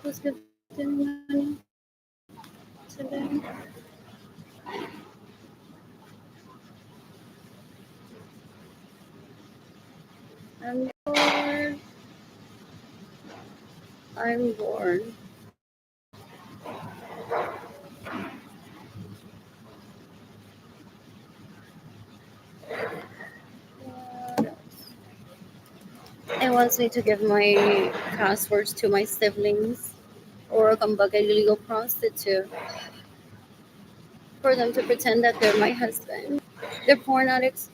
who's gifting me money today. I'm bored. I'm bored. What else? It wants me to give my passwords to my siblings or come back a illegal prostitute for them to pretend that they're my husband. They're porn addicts.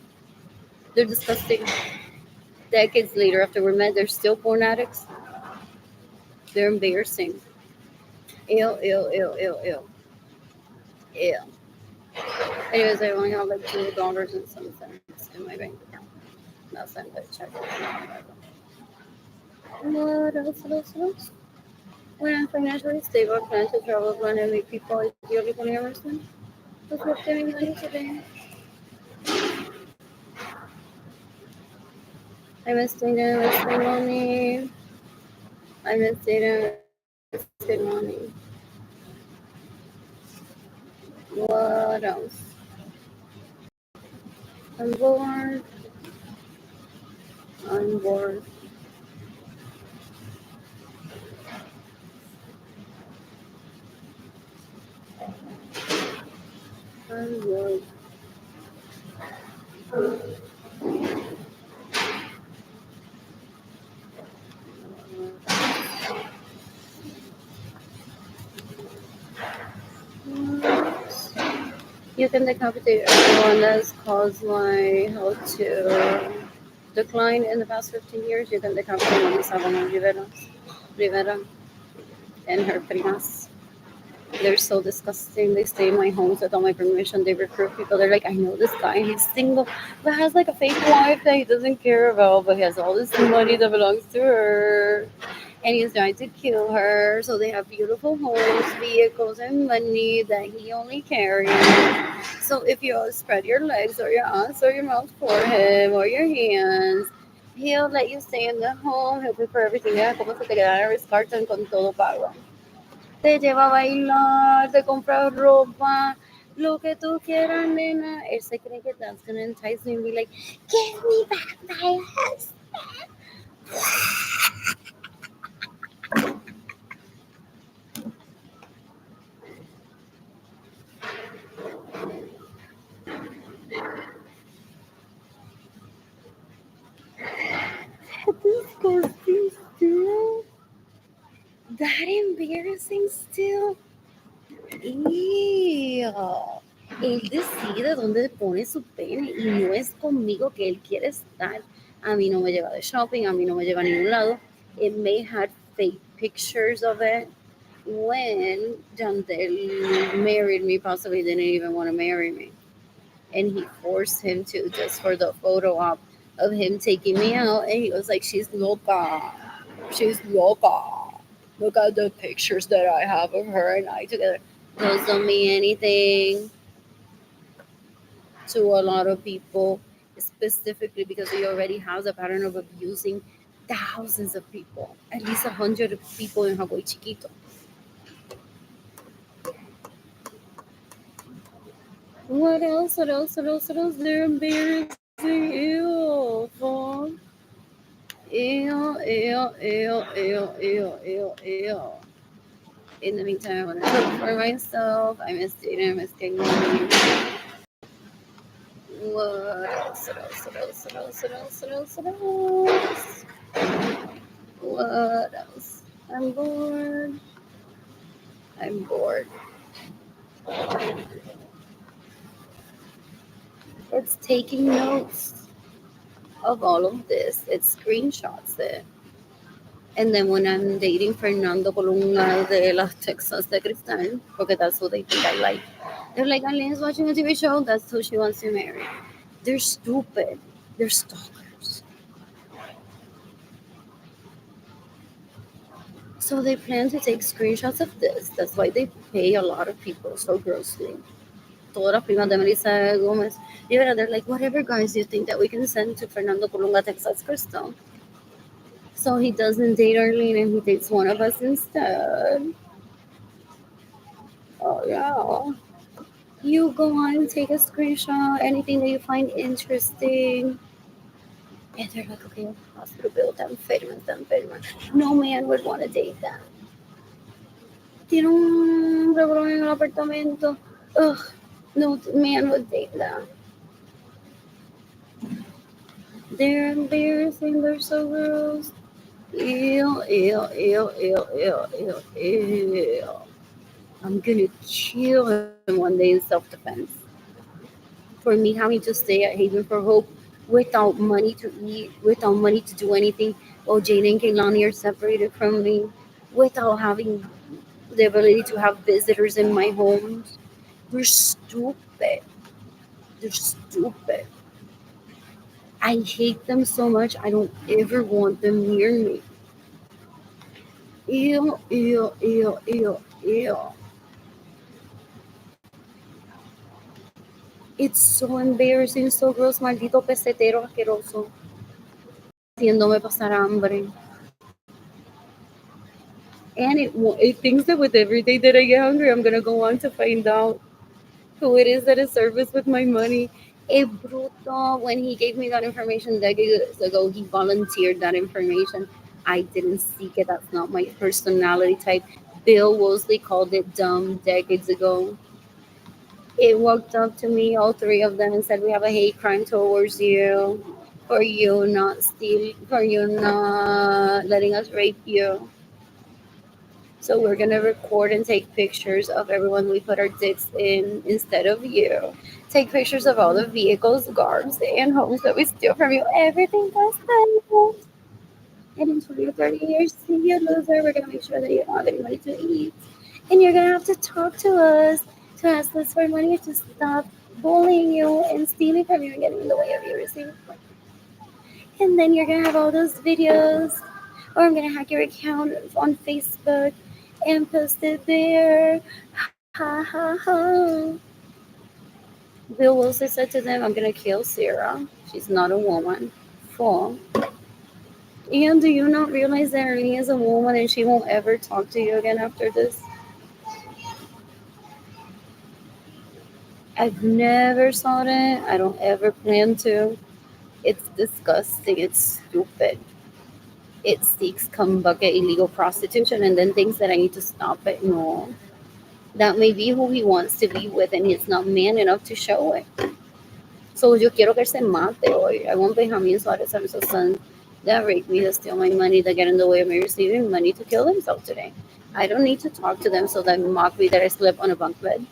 They're disgusting. Decades later, after we're met, they're still porn addicts. They're embarrassing. Ew, ew, ew, ew, ew. Ew. Anyways, I only have like $2 and some cents in my bank account. Nothing but check. What else? What else? What else? When I'm financially stable, I plan to travel, plan and meet people ideally for Emerson. Who's giving money today? I miss data, I miss money. I miss data, I miss good money. What else? I'm bored. I'm bored. I'm bored. You can decapitate everyone that's caused my health to decline in the past 15 years. You can decapitate Mami Rivera and her primas. They're so disgusting. They stay in my homes without my permission. They recruit people. They're like, I know this guy. He's single, but has like a fake wife that he doesn't care about, but he has all this money that belongs to her. And he's trying to kill her. So they have beautiful homes, vehicles, and money that he only carries. So if you spread your legs or your ass or your mouth for him or your hands, he'll let you stay in the home. He'll pay for everything. Ya como se te quedaron Ritz Carlton con todo pago. Te lleva a bailar, te compra ropa, lo que tú quieras, nena. Él se cree que that's gonna entice me and be like, give me back my husband. Disgusting still. That embarrassing still. Ew. Él decide dónde pone su pene y no es conmigo que él quiere estar. A mí no me lleva de shopping, a mí no me lleva a ningún lado. It may have fake pictures of it. When Jantel married me, possibly didn't even want to marry me. And he forced him to just for the photo op of him taking me out. And he was like, she's loca. She's loca. Look at the pictures that I have of her and I together. Those don't mean anything to a lot of people, specifically because he already has a pattern of abusing thousands of people, at least 100 people in Hawaii Chiquito. What else? What else? What else? What else? They're embarrassing. Ew, fuck. Ew, ew, ew, ew, ew, ew, ew. In the meantime, I want to cook for myself. I miss dating. I miss getting money. What else? What else? What else? What else? What else? What else? What else? What else? I'm bored. I'm bored. It's taking notes of all of this. It screenshots it. And then when I'm dating Fernando Colunga de las Texas de Cristal, because that's who they think I like, they're like, Aline's watching a TV show, that's who she wants to marry. They're stupid. They're stalkers. So they plan to take screenshots of this. That's why they pay a lot of people so grossly. Todas las primas de Melissa Gomez. They're like, whatever guys you think that we can send to Fernando Colunga, Texas Crystal, So he doesn't date Arlene and he dates one of us instead. Oh, yeah. You go on and take a screenshot, anything that you find interesting. And they're like, okay, hospital bill, tan enferma, tan enferma. No man would want to date that. Tiene un revolón en el apartamento. Ugh, no man would date that. They're embarrassing. They're so gross. Ew, ew, ew, ew, ew, ew, ew. I'm gonna kill him one day in self-defense for me having to stay at Haven for Hope without money to eat, without money to do anything, while Jayden and Keilany are separated from me, without having the ability to have visitors in my home. They're stupid. They're stupid. I hate them so much. I don't ever want them near me. Ew, ew, ew, ew, ew. It's so embarrassing, so gross, maldito pesetero asqueroso. Haciéndome pasar hambre. And it thinks that with every day that I get hungry, I'm gonna go on to find out who it is that is service with my money. A bruto, when he gave me that information decades ago, he volunteered that information. I didn't seek it. That's not my personality type. Bill Wosley called it dumb decades ago. It walked up to me, all three of them, and said, "We have a hate crime towards you for you not letting us rape you. So we're gonna record and take pictures of everyone we put our dicks in instead of you. Take pictures of all the vehicles, cars, and homes that we steal from you. Everything goes down. And in 20 or 30 years, see you loser. We're gonna make sure that you don't have any money to eat. And you're gonna have to talk to us to ask us for money to stop bullying you and stealing from you and getting in the way of your receipt. And then you're gonna have all those videos, or I'm gonna hack your account on Facebook and post it there. Ha ha ha. Bill Wilson said to them, I'm gonna kill Sarah. She's not a woman. Fool. And do you not realize that Ernie is a woman and she won't ever talk to you again after this? I've never saw it. I don't ever plan to. It's disgusting. It's stupid. It seeks come bucket illegal prostitution and then thinks that I need to stop it. No. That may be who he wants to be with and he's not man enough to show it. So yo quiero que él se mate hoy. I want Benjamin Suarez have his sons that rape me, that steal my money, that get in the way of me receiving money to kill themselves today. I don't need to talk to them so that mock me that I slept on a bunk bed.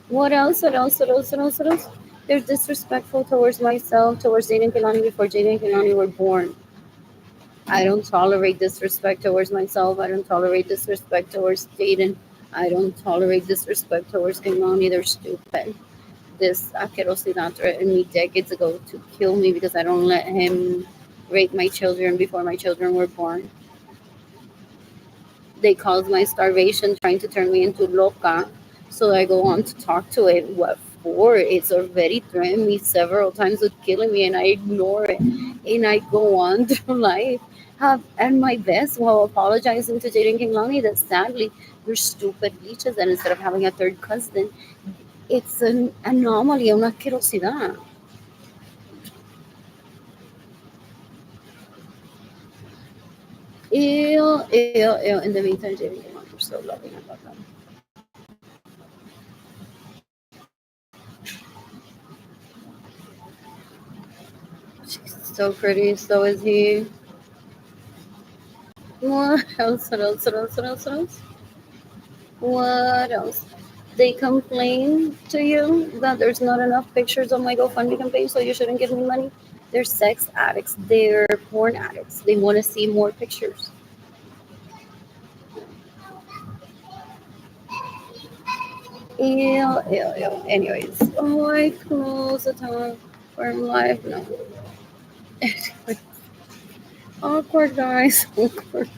What else? What else? What else? What else? What else? They're disrespectful towards myself, towards Jayden and Keilany before Jayden and Keilany were born. I don't tolerate disrespect towards myself. I don't tolerate disrespect towards Jayden. I don't tolerate disrespect towards Keilany. They're stupid. This asquerosidad threatened me decades ago to kill me because I don't let him rape my children before my children were born. They caused my starvation, trying to turn me into loca. So I go on to talk to it. What for? It's already threatened me several times with killing me, and I ignore it. And I go on through life, have at my best while apologizing to Jayden Keilany that sadly they're stupid leeches, and instead of having a third cousin, it's an anomaly, una asquerosidad. Ew, ew, ew. In the meantime, Jayden Keilany, you're so loving. I love them. She's so pretty, so is he. What else? What else? What else? What else? What else? What else? They complain to you that there's not enough pictures on my GoFundMe campaign, so you shouldn't give me money. They're sex addicts. They're porn addicts. They want to see more pictures. Ew, ew, ew. Anyways, oh, I close the tab for live. No. Awkward, guys. Awkward.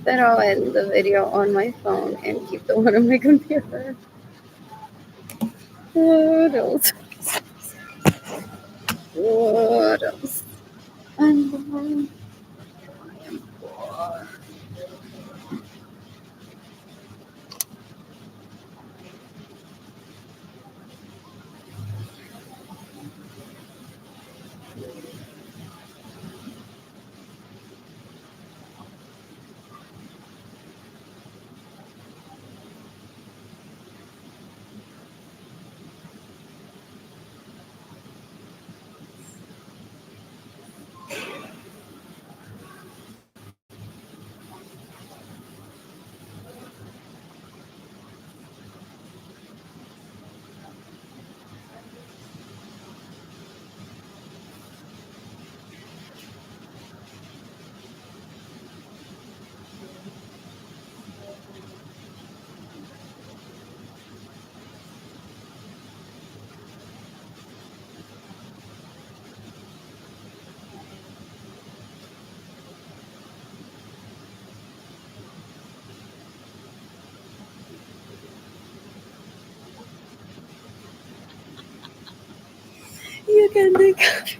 But I'll end the video on my phone and keep the one on my computer. What else? What else? And then I am poor. You can decapit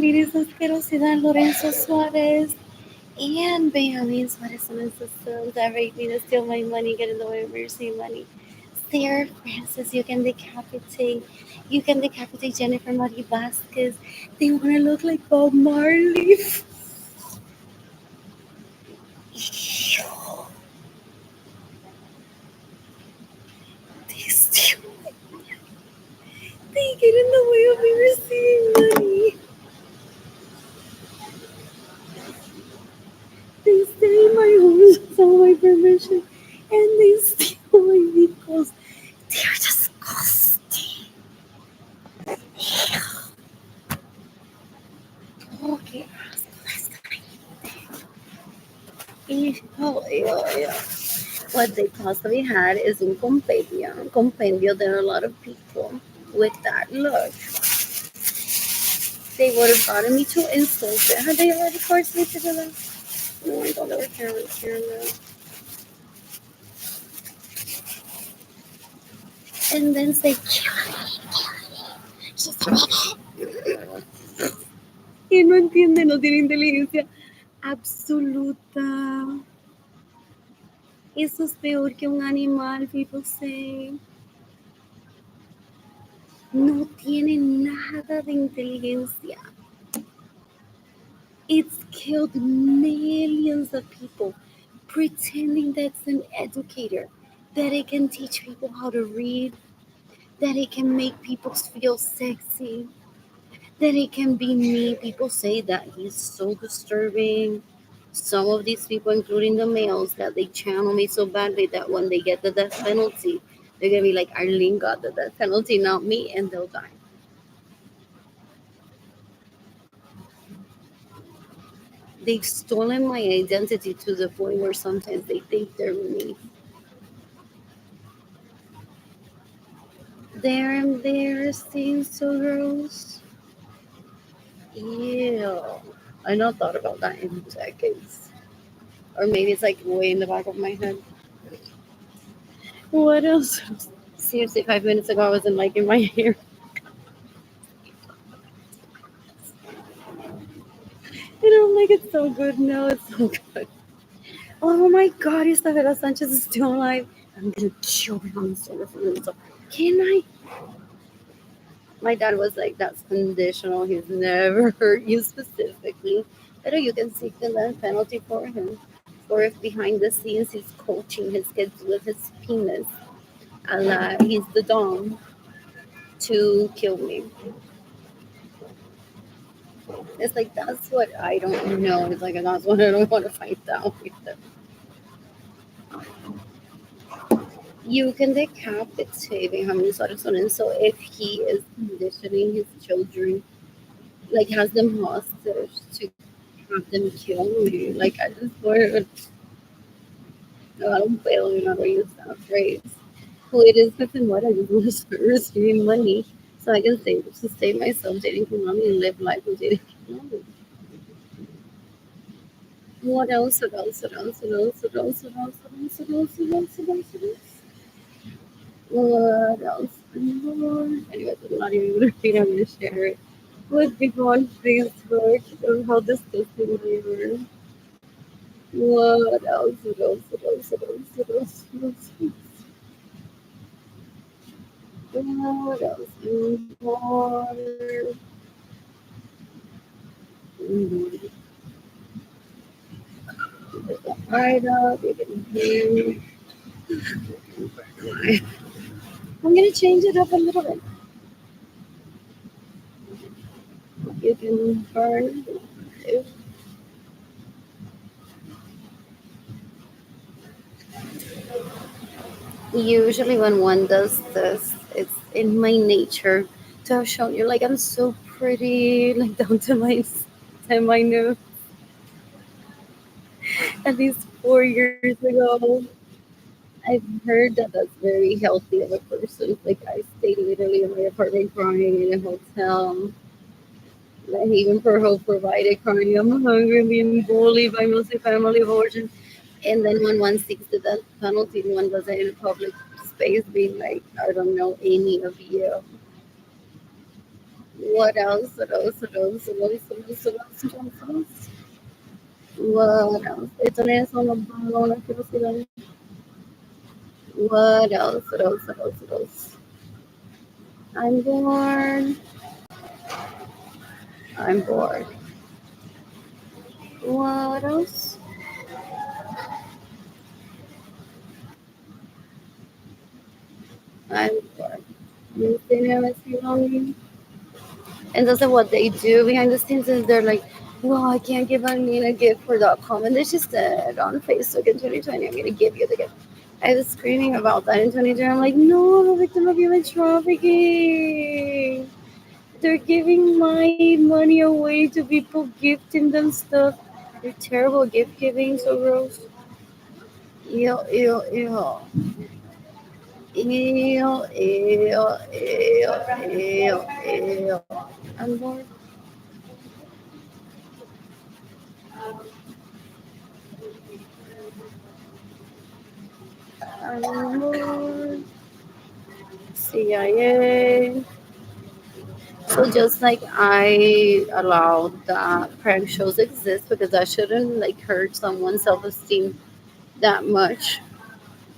Liris Asquerosidad, Lorenzo Suarez, and Benjamin Suarez and his systems that rape me to steal my money, get in the way of receiving money. Sarah Francis, you can decapitate Jennifer Marie Vasquez. They want to look like Bob Marley. They steal, they get in the way of me receiving money. They stay in my home without my permission, and they steal my vehicles. They are disgusting. Okay, yeah. What they possibly had is compendio. There are a lot of people with that look. They would have gotten me to insult it. Had they already forced me to do that? No, I thought they were parents here now. And then say, y no entiende, no tiene inteligencia absoluta. Eso es peor que un animal, people say. No tiene nada de inteligencia. It's killed millions of people pretending that's an educator, that it can teach people how to read, that it can make people feel sexy, that it can be me. People say that he's so disturbing. Some of these people, including the males, that they channel me so badly that when they get the death penalty, they're gonna be like, Arlene got the death penalty, not me, and they'll die. They've stolen my identity to the point where sometimes they think they're me. They're embarrassing, so gross. Ew. I not thought about that in decades. Or maybe it's like way in the back of my head. What else? Seriously, 5 minutes ago I wasn't liking my hair. I don't like it so good. No, it's so good. Oh my god, Isabella Sanchez is still alive. I'm gonna kill him on the solar from so can I? My dad was like, that's conditional. He's never hurt you specifically. But you can seek the death penalty for him. Or if behind the scenes he's coaching his kids with his penis. Allah, he's the dom to kill me. It's like that's what I don't know. It's like that's what I don't want to find out with them. You can decapitate Benjamin Sarson, and so if he is conditioning his children, like has them hostage to have them kill me, like I just want no, I don't fail, you know, use that phrase. Who it is nothing what I just want to start receiving money so I can save sustain myself dating for money and live life with dating for money. What else? What else? What else? What else? What else? What else? What else? What else? What else? What else? What else? What else? Lord. Anyways, I'm not even gonna read. I'm gonna share it. with people on Facebook of how disgusting they were. What else? What else? What else? What else? What else? What else? What else? Water. Mm, right up. You can hear. I'm gonna change it up a little bit. You can burn. Usually, when one does this, it's in my nature to have shown you like I'm so pretty, like down to my nose. At least 4 years ago, I've heard that that's very healthy of a person. Like I stayed literally in my apartment crying in a hotel. Like even for hope provided crying, I'm hungry, I'm being bullied by mostly family of origin. And then when one seeks the death penalty, one does it in a public space, being like, I don't know any of you. What else? What else? What else? What else? What else? What else? What else? What else? Ito na yung song ng balong na sila. What else? What else? What else? What else? I'm bored. I'm bored. What else? I'm bored. You think I was belonging? And that's what they do behind the scenes is they're like, well, I can't give Anina a gift for .com. And they just said on Facebook in 2020, I'm going to give you the gift. I was screaming about that in 2020. I'm like, no, I'm a victim of human trafficking. They're giving my money away to people gifting them stuff. They're terrible gift giving, so gross. Ew, ew, ew. Ew, ew, ew, ew, ew. I'm bored. I'm bored. CIA. So just like I allowed that prank shows exist because I shouldn't like hurt someone's self-esteem that much.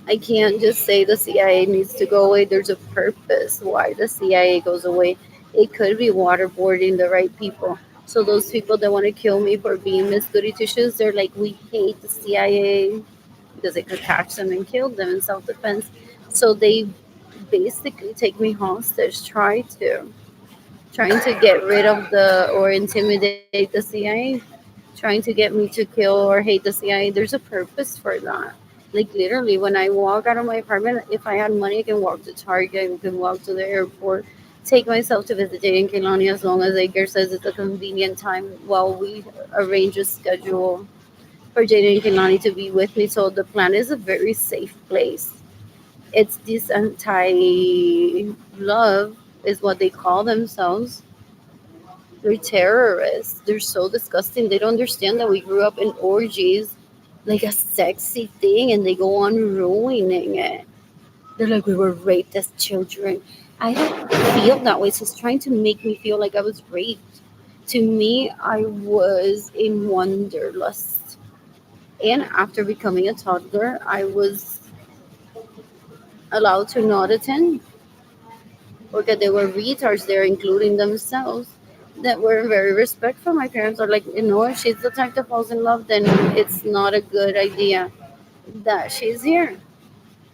I can't just say the CIA needs to go away. There's a purpose why the CIA goes away. It could be waterboarding the right people. So those people that want to kill me for being Miss Goody Tissues, they're like, we hate the CIA because it could catch them and kill them in self-defense. So they basically take me hostage, trying to get rid of the or intimidate the CIA, trying to get me to kill or hate the CIA. There's a purpose for that. Like literally, when I walk out of my apartment, if I had money, I can walk to Target, I can walk to the airport, take myself to visit Jayden and Keilany as long as Edgar says it's a convenient time while we arrange a schedule for Jayden and Keilany to be with me. So the plan is a very safe place. It's this anti love is what they call themselves. They're terrorists. They're so disgusting. They don't understand that we grew up in orgies like a sexy thing and they go on ruining it. They're like, we were raped as children. I don't feel that way. So it's trying to make me feel like I was raped. To me, I was in wanderlust. And after becoming a toddler, I was allowed to not attend because there were retards there, including themselves, that were very respectful. My parents are like, you know, if she's the type that falls in love, then it's not a good idea that she's here.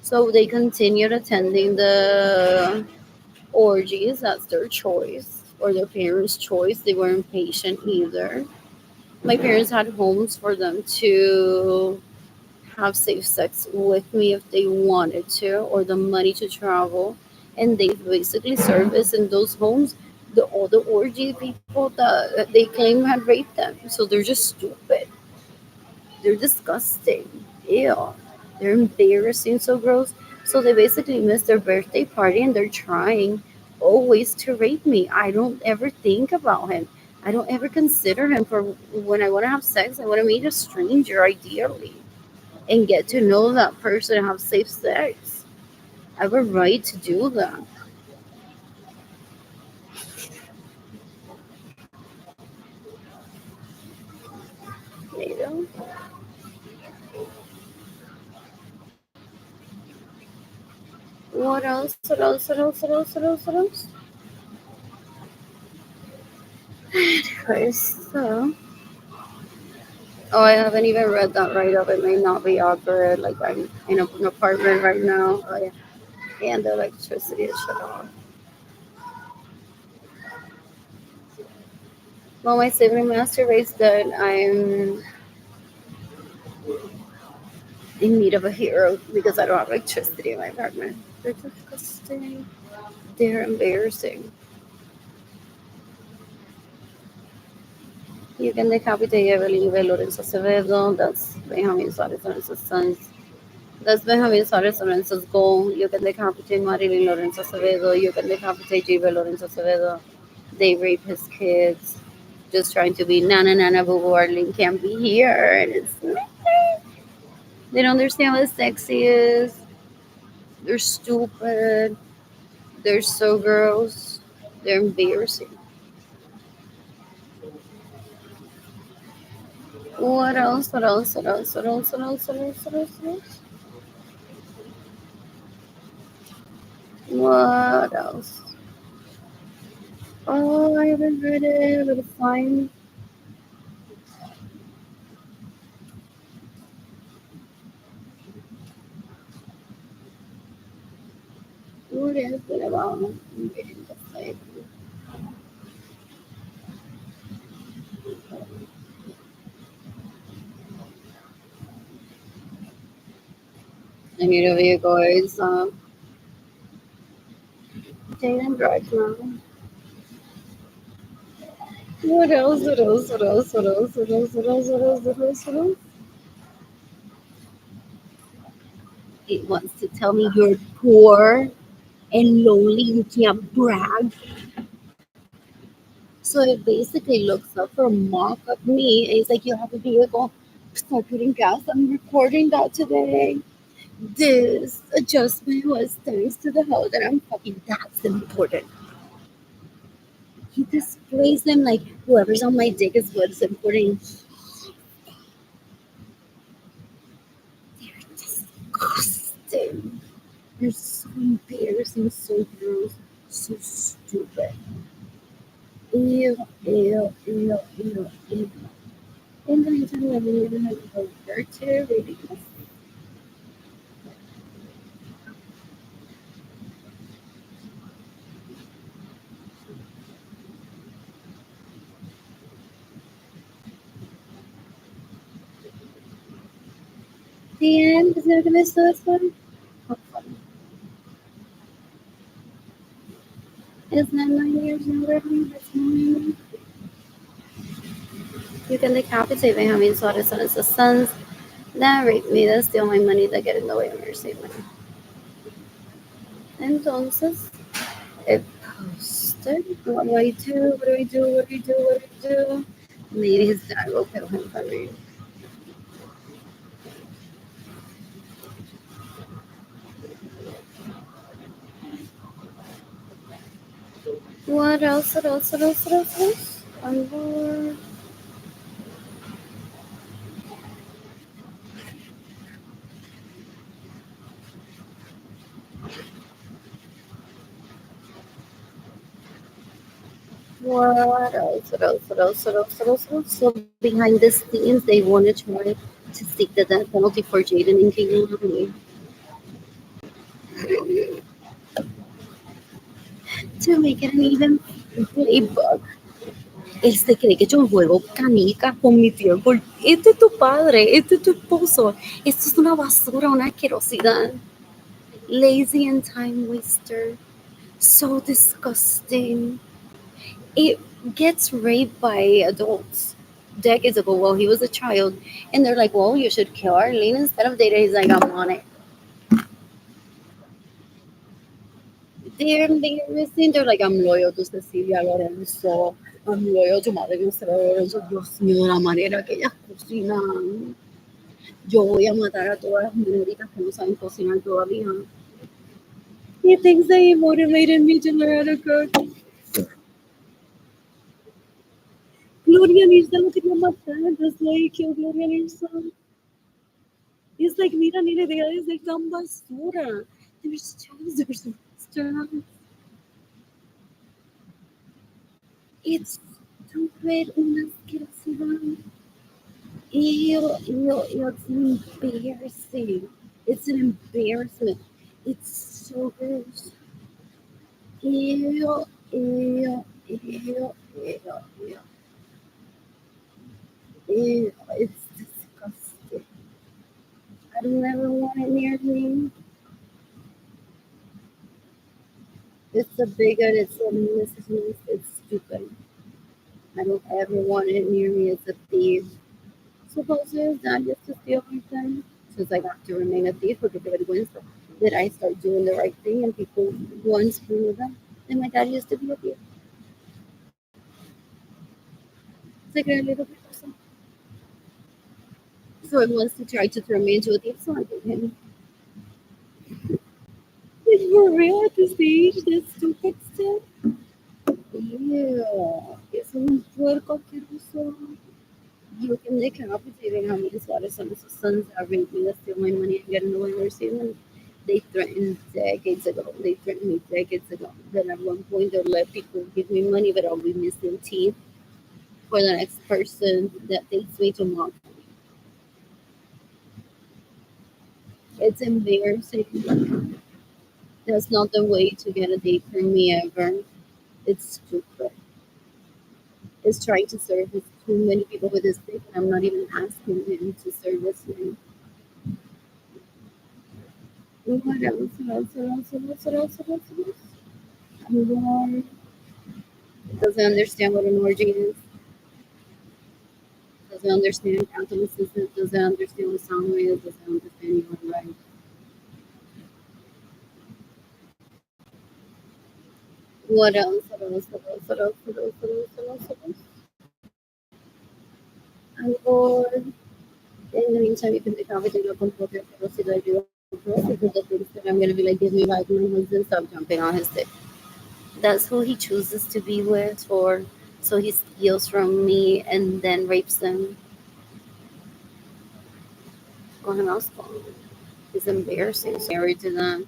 So they continued attending the orgies. That's their choice or their parents' choice. They weren't patient either. My parents had homes for them to have safe sex with me if they wanted to, or the money to travel. And they basically service in those homes all the orgy people that they claim had raped them. So they're just stupid. They're disgusting. Ew. They're embarrassing, so gross. So they basically missed their birthday party and they're trying always to rape me. I don't ever think about him. I don't ever consider him for when I want to have sex. I want to meet a stranger, ideally, and get to know that person and have safe sex. I have a right to do that. What else? What else? What else? What else? What else? What else? Okay, so. Oh, I haven't even read that write up. It may not be accurate. Like, I'm in an apartment right now. Oh, yeah. And the electricity is shut off. Well, my sibling masturbates done. I'm in need of a hero because I don't have electricity in my apartment. They're disgusting. They're embarrassing. You can decapitate Evelyn Lorenzo Acevedo. That's Benjamin Suarez Lorenzo's sons. That's Benjamin Suarez Lorenzo's goal. You can decapitate Marilyn Lorenzo Acevedo. You can decapitate Jayden Lorenzo Acevedo. They rape his kids. Just trying to be Nana Nana Boo Boo Arlene can't be here. And it's they don't understand what sexy is. They're stupid. They're so gross. They're embarrassing. What else? What else? What else? What else? What else? What else? What else? What else? What else? Oh, I haven't read it. But it's fine. What is it about? I'm reading the site. I need a vehicle. It's Jayden drives now. What else? What else? What else? What else? What else? What else? What else? What else? What else? It wants to tell me you're poor and lonely. You can't brag. So it basically looks up for a mock of me. It's like you have a vehicle. Start putting gas. I'm recording that today. This adjustment was thanks to the hoe that I'm fucking that's important. He displays them like whoever's on my dick is what's important. They're disgusting. They're so embarrassing, so gross, so stupid. Ew, ew, ew, ew, ew. And then I never even have a virtue reading. The end is not gonna start fun. How fun. It's not 9 years already. That's 9. You can decapitate Benjamin Suarez and his sons. That rape me, that steal my money, that get in the way of your statement. Entonces, it posted. What do I do? What do I do? What do I do? What do I do? Maybe his dad will kill him for me. What else? What else? What else? What else? What else? One more. What else? What else? What else? What else? What else? What else? So behind the scenes, they want to try to seek the death penalty for Jayden and Keilany. To make it an even playbook. Él se cree que yo juego canicas con mi tiempo. Este es tu padre, este es tu esposo. Esto es una basura, una asquerosidad. Lazy and time waster. So disgusting. It gets raped by adults decades ago while he was a child. And they're like, well, you should kill Arlene instead of Data. He's like, I'm on it. They're like, I'm loyal to Cecilia Lorenzo. I'm loyal to Madre Lorenzo. Dios mío, de la manera que ellas cocinan. Yo voy a matar a todas las minoritas que no saben cocinar todavía. He thinks that he motivated me to learn how to cook. Gloria Nirsa, look at your mother, just like your Gloria Nirsa. It's like Mira Nira, is like Gamba Sura. There's choosers and stars. It's stupid, una asquerosidad. Ew, it's embarrassing. It's an embarrassment. It's so gross. Ew, ew, ew, ew, ew, ew. It's disgusting. I don't ever want it near me. It's a bigot, it's a misogynist, it's stupid. I don't ever want it near me. It's a thief. Suppose his dad used to steal my thing. Since I got to remain a thief, because everybody wins, did I start doing the right thing and people once screw with them? And my dad used to be a thief. It's like a little bit person. So he wants to try to turn me into a thief, so I did him. Like for real at this age, that's stupid stuff. Yeah. Es un puerco asqueroso. You can decapitate how many slaughter sons that raped me, that steal my money and get away with stealing. They threatened decades ago. They threatened me decades ago that at one point they'll let people give me money, but I'll be missing teeth for the next person that takes me to mock me. It's embarrassing. That's not the way to get a date from me ever. It's stupid. It's trying to service too many people with this thing, and I'm not even asking him to service me. What else? What else? What else? What else? What else? What else? What else? Lord doesn't understand what an orgy is, doesn't understand Catholicism, doesn't understand what sound is, doesn't understand human rights. What else? What else? What else? What else? What else? What else? What else? What else? And Lord, in the meantime, you can decapitate up on both your ferocidad I do because the things that I'm gonna be like, give me back my husband, stop jumping on his dick. That's who he chooses to be with, or so he steals from me and then rapes them. Con else, it's embarrassing. Married to them.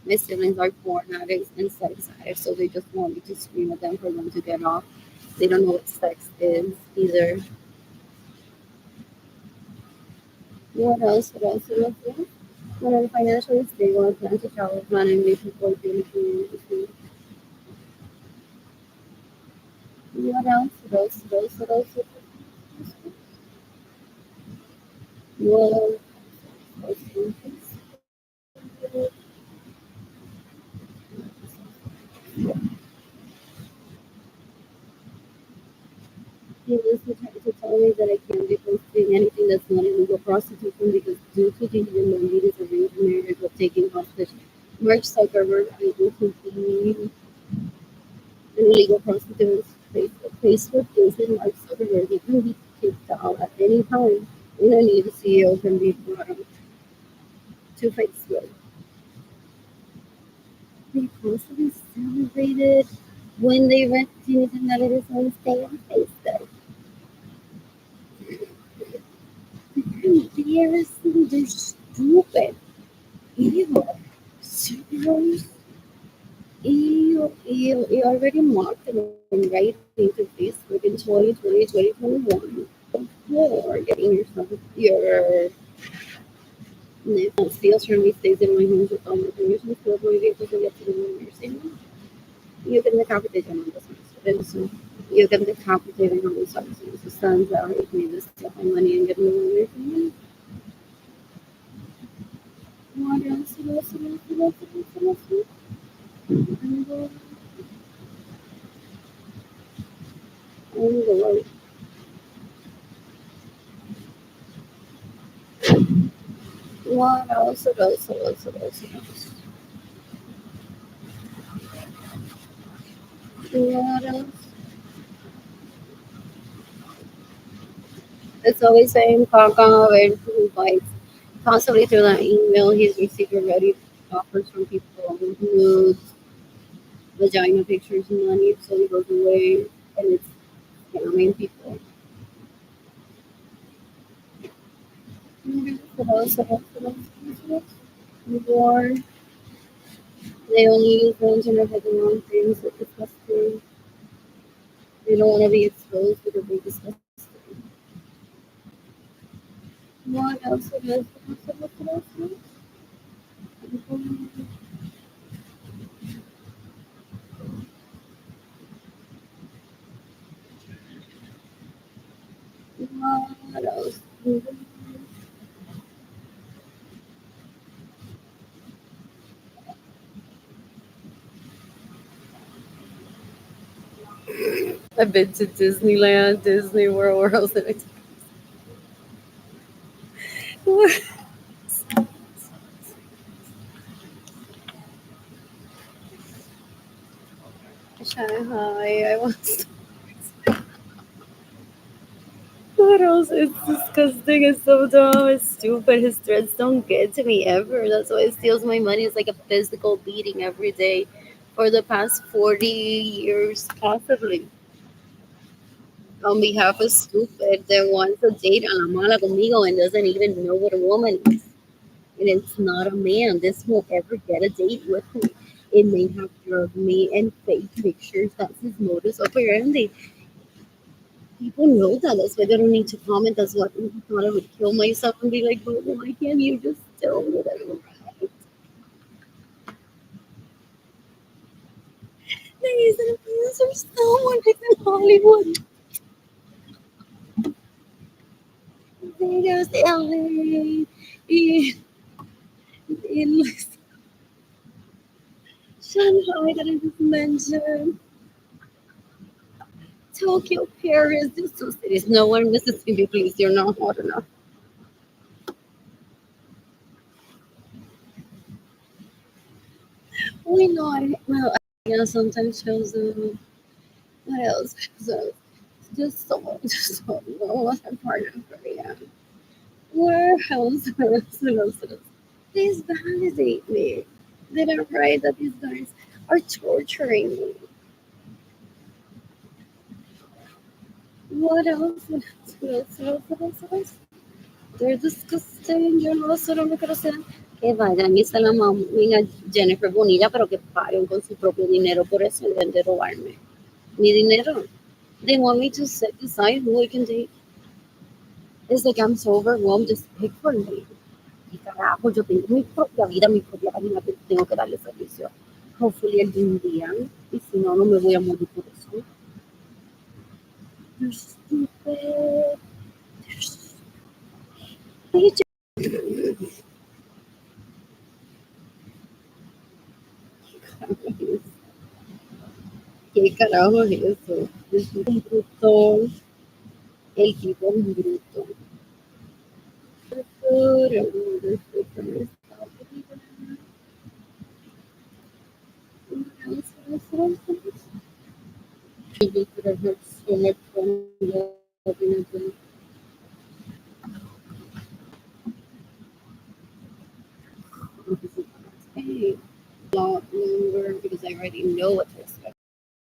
My siblings are porn addicts and sex addicts, so they just want me to scream at them for them to get off. They don't know what sex is either. What else? What else? What else? What else? When I'm financially stable, I plan to travel, planning new people, doing community. What else? What else? What else? What else? What else? He was to tell me that I can't be posting anything that's not illegal prostitution because due to the human mandate is arranged marriage of taking hostage. Mark Zuckerberg able to be an illegal prostitute. Facebook isn't Mark Zuckerberg. He can be kicked out at any time. And a new CEO can be brought up to Facebook. They possibly celebrated when they recognized that it is on stay on Facebook. Embarrassing, they're stupid. Ew. Serious? You already marked them right into Facebook in 2020, 2021. Before getting yourself your steals from me stays in my homes with all my permission, steals my vehicles and gets to the room you're saying. You can decapitate them on this one. So you can decapitate them on this one. So sons that rape me to steal my money and get me away from me. What else? What else? What else? What else? What else? What else? And Lord. What else? What else? What else? What else? What else? What else? It's always saying Kaka and who bites. Constantly through that email, he's received already offers from people, nudes, vagina pictures, and money, so he goes away, and it's scamming people. War. They only use the internet for the wrong things. It's disgusting. They don't want to be exposed because they're disgusting. What else? What else? What else? What else? I've been to Disneyland, Disney World, where else did I Shanghai. I was. What else? It's disgusting. It's so dumb. It's stupid. His threats don't get to me ever. That's why it steals my money. It's like a physical beating every day for the past 40 years, possibly. On behalf of stupid that wants to date a la mala conmigo and doesn't even know what a woman is. And it's not a man. This won't ever get a date with me. It may have drugged me and fake pictures. That's his modus operandi. People know that. That's why they don't need to comment. That's what I thought I would kill myself and be like, but why can't you just tell me that I'm right? There isn't a answer. Someone is in Hollywood. There's LA. In Shanghai that I just mentioned. Tokyo, Paris, these two cities. No one visits me, please. You're not hot enough. We know well, yeah, sometimes shows what else? So just someone just don't know what I'm part of Korea. Where else? Where else? Where else? Where else? Please validate me. That I'm right that these guys are torturing me. What else? What else? What else? What else? What else? What else? They're disgusting. Yo no solo me quiero hacer que vayan y se la mamen a Jennifer Bonilla, pero que paguen con su propio dinero por eso deben de robarme mi dinero. They want me to set decide who I can date. It's like I'm so overwhelmed. Just pick for me. Y carajo, yo tengo mi propia vida, mi propia página que tengo que darle servicio. Hopefully algún día. Y si no, no me voy a morir por eso. You're stupid. You're stupid. ¿Qué carajo es eso? Es un bruto. El tipo es un bruto. You could have had so much fun loving it. Hey, a lot longer because I already know what to expect.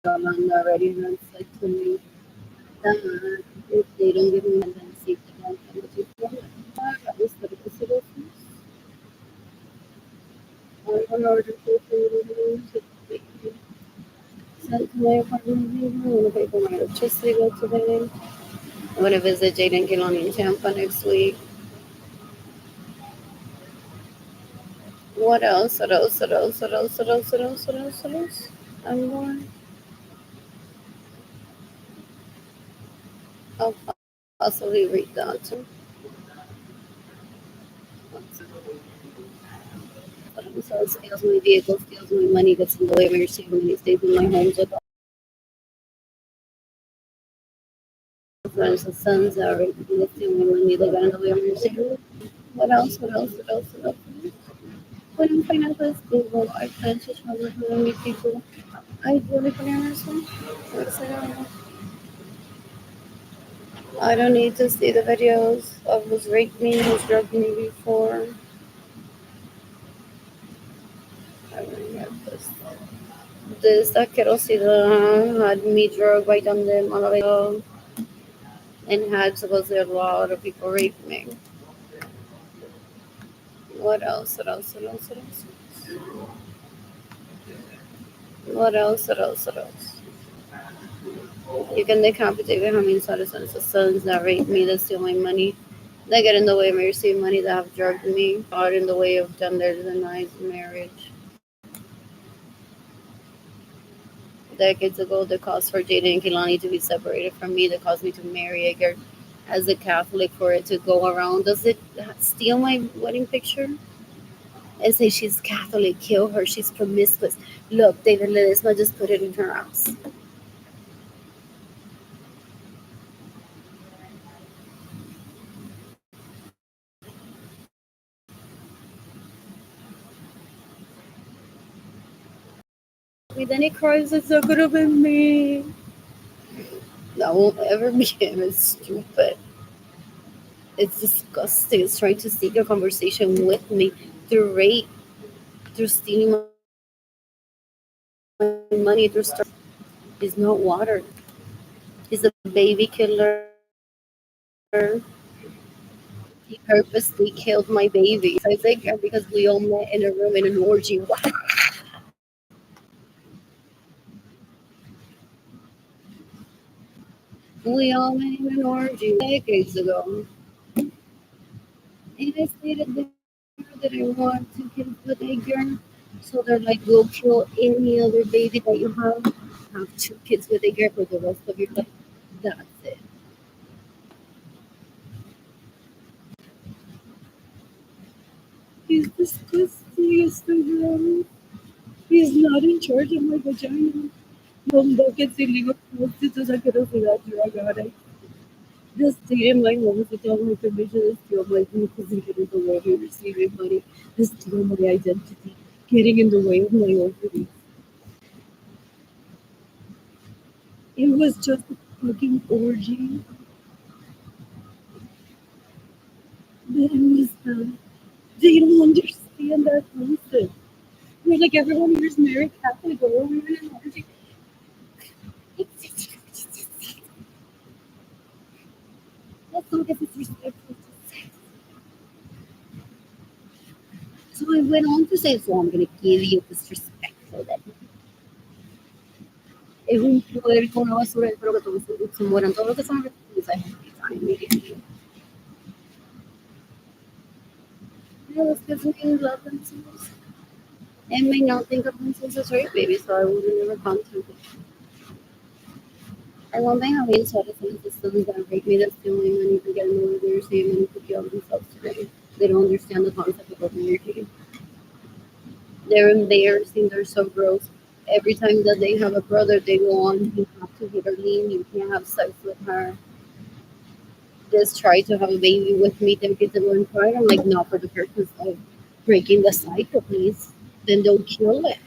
Yolanda already has said to me that if they don't give me then seek the help and the people. At least the citizens are in order to be sent to my apartment. I want to pay for my electricity bill today. I'm going to visit Jayden and Keilany in Tampa next week. What else? What else? What else? What else? What else? What else? What else? What else? I'm going. I'll possibly read that too. So it steals my vehicle, steals my money, gets in the way of my receiving money, stays in my home. So friends and sons are lifting my money, they got in the way of my receiving. What else? What else? What else? What else? When I'm financially stable, I plan to travel with many people. I really plan myself. I don't need to see the videos of who's raped me, who's drugged me before. I already have this asquerosidad had me drugged by them all the way. and had supposedly a lot of people rape me. What else? What else? What else? What else? What else? What else? What else? You can decapitate me. How many sons that rape me, that steal my money, that get in the way of me receiving money, that have drugged me, fought in the way of gender denied marriage. Decades ago, the cause for Jayden and Keilany to be separated from me, the caused me to marry a girl as a Catholic for it to go around. Does it steal my wedding picture? And say she's Catholic, kill her, she's promiscuous. Look, David Ledesma just put it in her house. With any crimes, it's not gonna be me. That won't ever be him. It's stupid. It's disgusting. It's trying to seek a conversation with me through rape, through stealing my money, through He's not water. He's a baby killer. He purposely killed my baby. He's a victim because we all met in a room in an orgy. Wow. We all met in an orgy decades ago. And I stated there that I want two kids with a girl. So they're like, we'll kill any other baby that you have two kids with a girl for the rest of your life. That's it. He's disgusting. He's so gross. He's not in charge of my vagina. Mom buckets illegal prostitutes are gonna see that drug addict. Just stay in my home without my permission to steal my because he get in the way of receiving money, to steal my identity, getting in the way of my ovaries. It was just a fucking orgy. They understand. They don't understand that concept. We're like everyone here's married Catholic, but we're in an orgy. Let's look at this respectful. So I went on to say, so I'm going to give you this respectful that es un poder con una basura, espero que todos se mueran, todos los que son responsables. Yeah, let's get some people love themselves. And may not think of themselves as rape babies, so I would never contact them. I love my having citizens systems that rape me, that's stealing money to get in the way they're saving money to kill themselves today. They don't understand the concept of energy. They're embarrassing, they're so gross. Every time that they have a brother, they go on, you have to hit her lean, you can't have sex with her. Just try to have a baby with me, then get them on pride. I'm like, not for the purpose of breaking the cycle, please. Then don't kill it.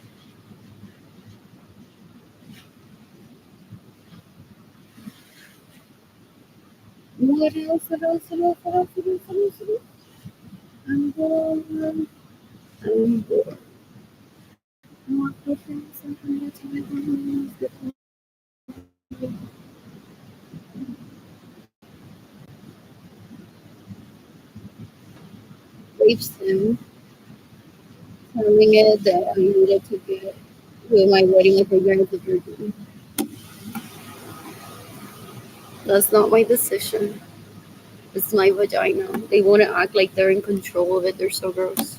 What else? What else? What else? What else? What else? What else? What else? I'm bored. I'm bored. More questions? Something that's rapes him, telling it that I needed to get with my wedding with a girl as a virgin. That's not my decision. It's my vagina. They want to act like they're in control of it. They're so gross.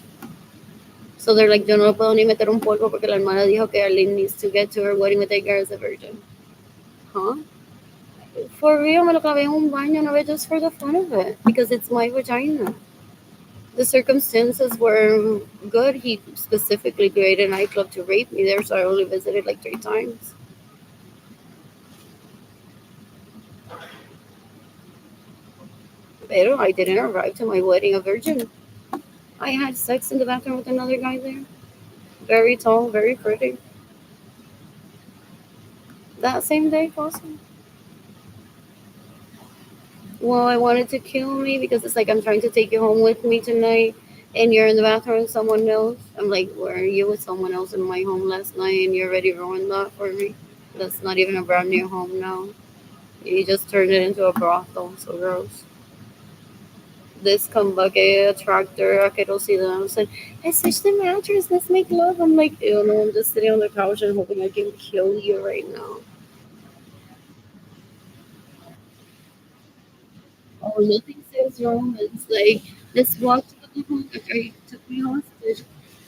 So they're like, yo no puedo ni meter un polvo porque la hermana dijo que Arlene needs to get to her wedding with a girl as a virgin. Huh? For real, me lo clavé en un baño una vez just for the fun of it. Because it's my vagina. The circumstances were good. He specifically created a nightclub to rape me there, so I only visited like 3 times. Pero I didn't arrive to my wedding a virgin. I had sex in the bathroom with another guy there. Very tall, very pretty. That same day, also. Well, I wanted to kill me because it's like I'm trying to take you home with me tonight, and you're in the bathroom with someone else. I'm like, were you with someone else in my home last night, and you already ruined that for me? That's not even a brand new home now. He just turned it into a brothel. So gross. This combugge attractor, I could see them. I said, I switched the mattress. Let's make love. I'm like, ew, no, I'm just sitting on the couch and hoping I can kill you right now. Oh, nothing says romance. Like, let's walk to the home after he took me hostage.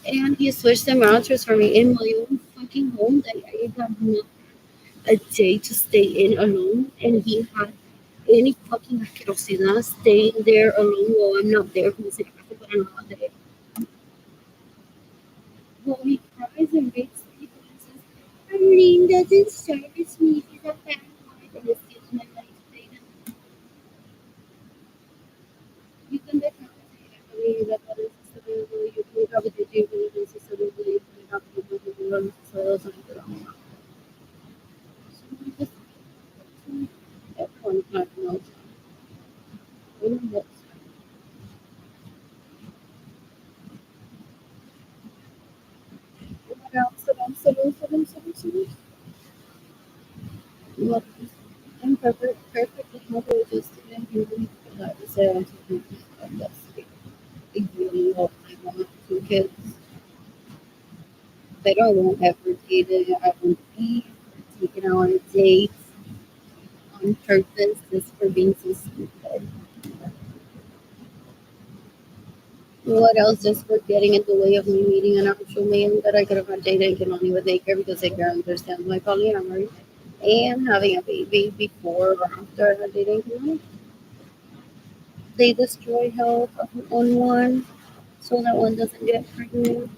And he switched the mattress for me in my own fucking home that I have not a day to stay in alone. And he had any fucking asquerosidad staying there alone while I'm not there because I have to put on holiday. Well, he cries and begs people and says, Irene doesn't service me. He's a bad wife and it steals my money to pay them. You can definitely that is sustainable. You can have a DJ when it is sustainable. You can have a DJ when it is sustainable. So we just everyone kind of knows. We know what. What else? What else? What else? What else? What else? What else? What else? I'm perfectly happy with just sitting here and like I said, I'm taking that's really what I want. Two kids. But I won't ever date it. I won't be taken out on a date on purpose just for being so stupid. What else just for getting in the way of me meeting an actual man that I could have had Jayden and Keilany with daycare because they can understand my polyamory and having a baby before or after I had Jayden and Keilany. They destroy health on one so that one doesn't get pregnant.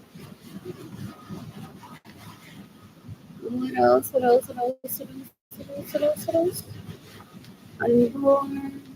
What else? What else? What else? What else? What else? What else? What else? I'm bored.